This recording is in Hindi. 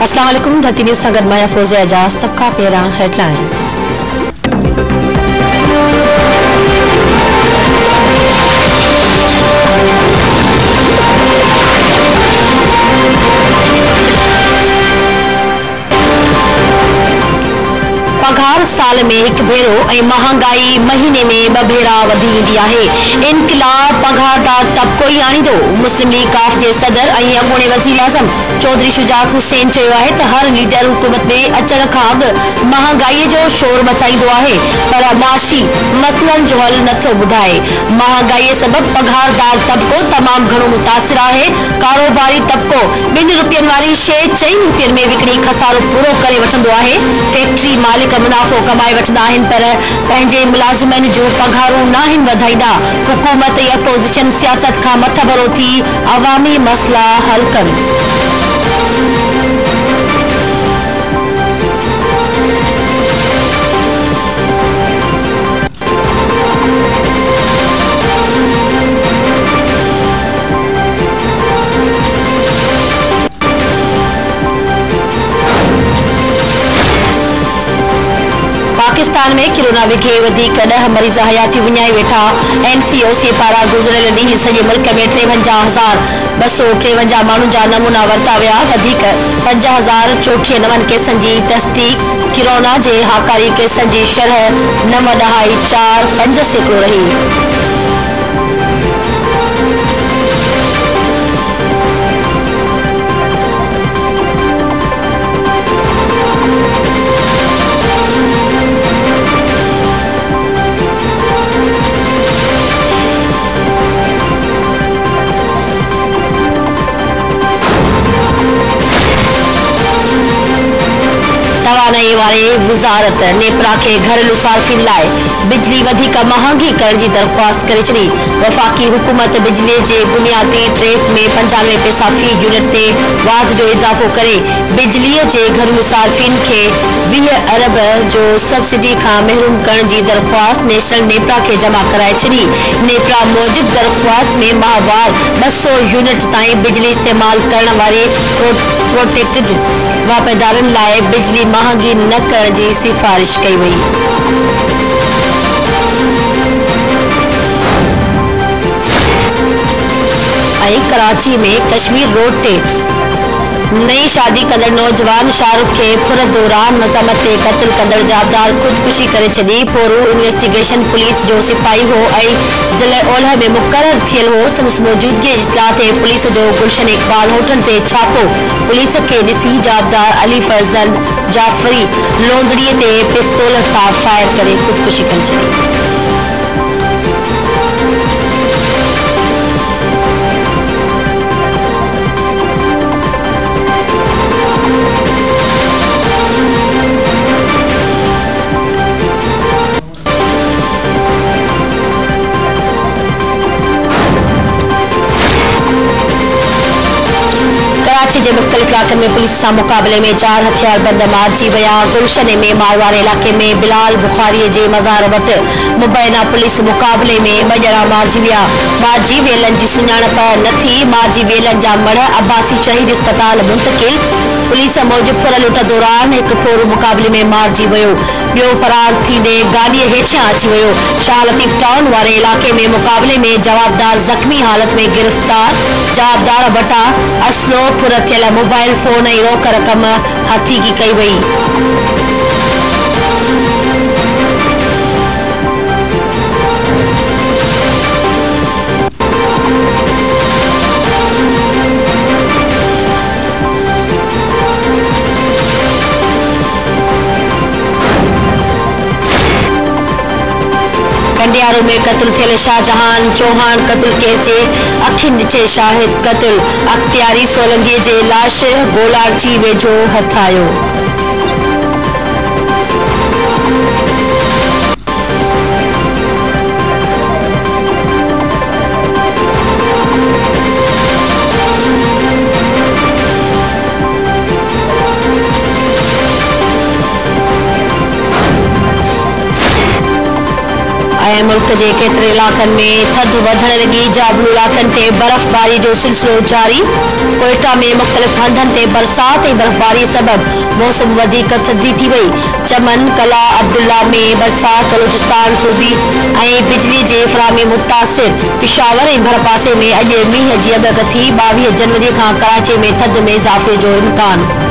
अस्सलाम वालेकुम। धरती न्यूज़ सां गॾु मां फ़ौज़िया एजाज़। सबका पहिरां हेडलाइन। पघार साल में एक भेरो ऐं महांगाई महीने में 2 भेरा वधी वेंदी आहे। इनकलाब पघारदार तबको ई आणींदो। मुस्लिम लीग काफ जे सदर ऐं अॻूणे वज़ीर आज़म चौधरी शुजात हुसैन चयो आहे त हर लीडर हुकूमत में अचण खां अॻु महांगाईअ जो शोर मचाईंदो आहे, पर माशी मसइलनि जो हल नथो ॿुधाए। महांगाईअ सबबि पघारदार तबको तमामु घणो मुतासिर आहे। कारोबारी तबको 2 रुपयनि वारी शइ 4 रुपयनि में विकिणी खसारो पूरो करे वठंदो आहे। फैक्ट्री मालिक मुनाफ़ो कमाए वठंदा आहिनि, पर पंहिंजे मुलाज़िमनि जूं पघारूं नाहिनि वधाईंदा। हुकूमत ऐं अपोज़िशन सियासत खां मथभरो थी अवामी मसला हल कनि। पाकिस्तान में कोरोना विघे वधीक 10 मरीज़ हयाती विञाए वेठा। NCOC पारां गुज़िरियल ॾींहुं सॼे मुल्क में 53,253 माण्हुनि जा नमूना वरिता विया। वधीक 5,034 केसनि जी तस्दीक। कोरोना जे हाकारी केसनि जी शरह 9.45% रही। तवानाई वारे वज़ारत नेपरा खे घरेलू सार्फिन लाइ बिजली वधीक महांगी करण जी दरख़्वास्त करे छॾी। वफ़ाक़ी हुकूमत बिजली जे बुनियादी टैरिफ में 95 पैसा फ़ी यूनिट ते वाध जो इज़ाफ़ो करे बिजलीअ जे घरेलू सार्फिन खे 20 अरब जो सब्सिडी खां महरूम करण जी दरख़्वास्त नेशनल नेपरा खे जमा कराए छॾी। नेपरा मूजिब दरख़्वास्त में माहवार 200 यूनिट ताईं बिजली इस्तेमाल करण वारे प्रोटेक्टेड वापादारनि लाइ बिजली महांगी न करण जी सिफारिश कई वई। कराची में कश्मीर रोड ते नई शादी कंदड़ नौजवान शाहरुख खे फुरत दौरान मज़ामत ते क़त्ल कंदड़ जाबदार ख़ुदकुशी करे छॾी। पोरू इन्वेस्टिगेशन पुलिस जो सिपाही हो ऐं ज़िले ओलह में मुक़रर थियल हो। संदसि मौजूदगी इत्तला ते पुलिस जो गुलशन इकबाल होटल ते छापो। पुलिस खे ॾिसी जाबदार अली फरज़न जाफ़री लोंदड़ीअ ते पिस्तौल सां फायर करे ख़ुदकुशी करे छॾी। कराची के मुख्तलिफ इलाक़नि में पुलिस सां मुक़ाबले में 4 हथियारबंद मारिजी विया। गुलशन में मारवाड़ इलाक़े में बिलाल बुखारी जे मज़ार वटि मुबैना पुलिस मुक़ाबले में 2 ॼणा मारिजी विया। मारिजी वियलनि जी सुञाणप न थी। मारिजी वियलनि जा मड़ अब्बासी शहीद अस्पताल मुंतकिल। पुलिस मूजिब फुर लुट दौरान एक फोरू मुक़ाबले में मारिजी वियो। ॿियो फरार थींदे गाॾीअ हेठियां अची वियो। शाह लतीफ़ टाउन वारे इलाक़े में मुक़ाबले में जवाबदार ज़ख़्मी हालत में गिरफ़्तार। जवाबदार वटां असलो फुर थियल मोबाइल फोन ऐं रोक रक़म हथीकी कई वई। कंडियारो में क़त्ल थियल शाहजहान चौहान क़त्ल केस जे अखियुनि ॾिठे शाहिद क़त्ल। अख्तियारी सोलंकीअ जे लाश गोलारची वेझो हथायो। ऐं मुल्क जे केतिरे इलाक़नि में थधि वधण लॻी। जाबलू इलाक़नि ते बर्फ़बारी जो सिलसिलो जारी। कोयटा में मुख़्तलिफ़ हंधनि ते बरसात ऐं बर्फ़बारी सबबि मौसम वधीक थधी थी वई। चमन कला अब्दुल्ला में बरसात, बलूचिस्तान सूबी ऐं बिजली जे फ़राहमी मुतासिर। पिशावर ऐं भरपासे में अॼु मींहं जी अॻकथी। 22 जनवरी खां कराची में थधि में इज़ाफ़े जो इम्कान।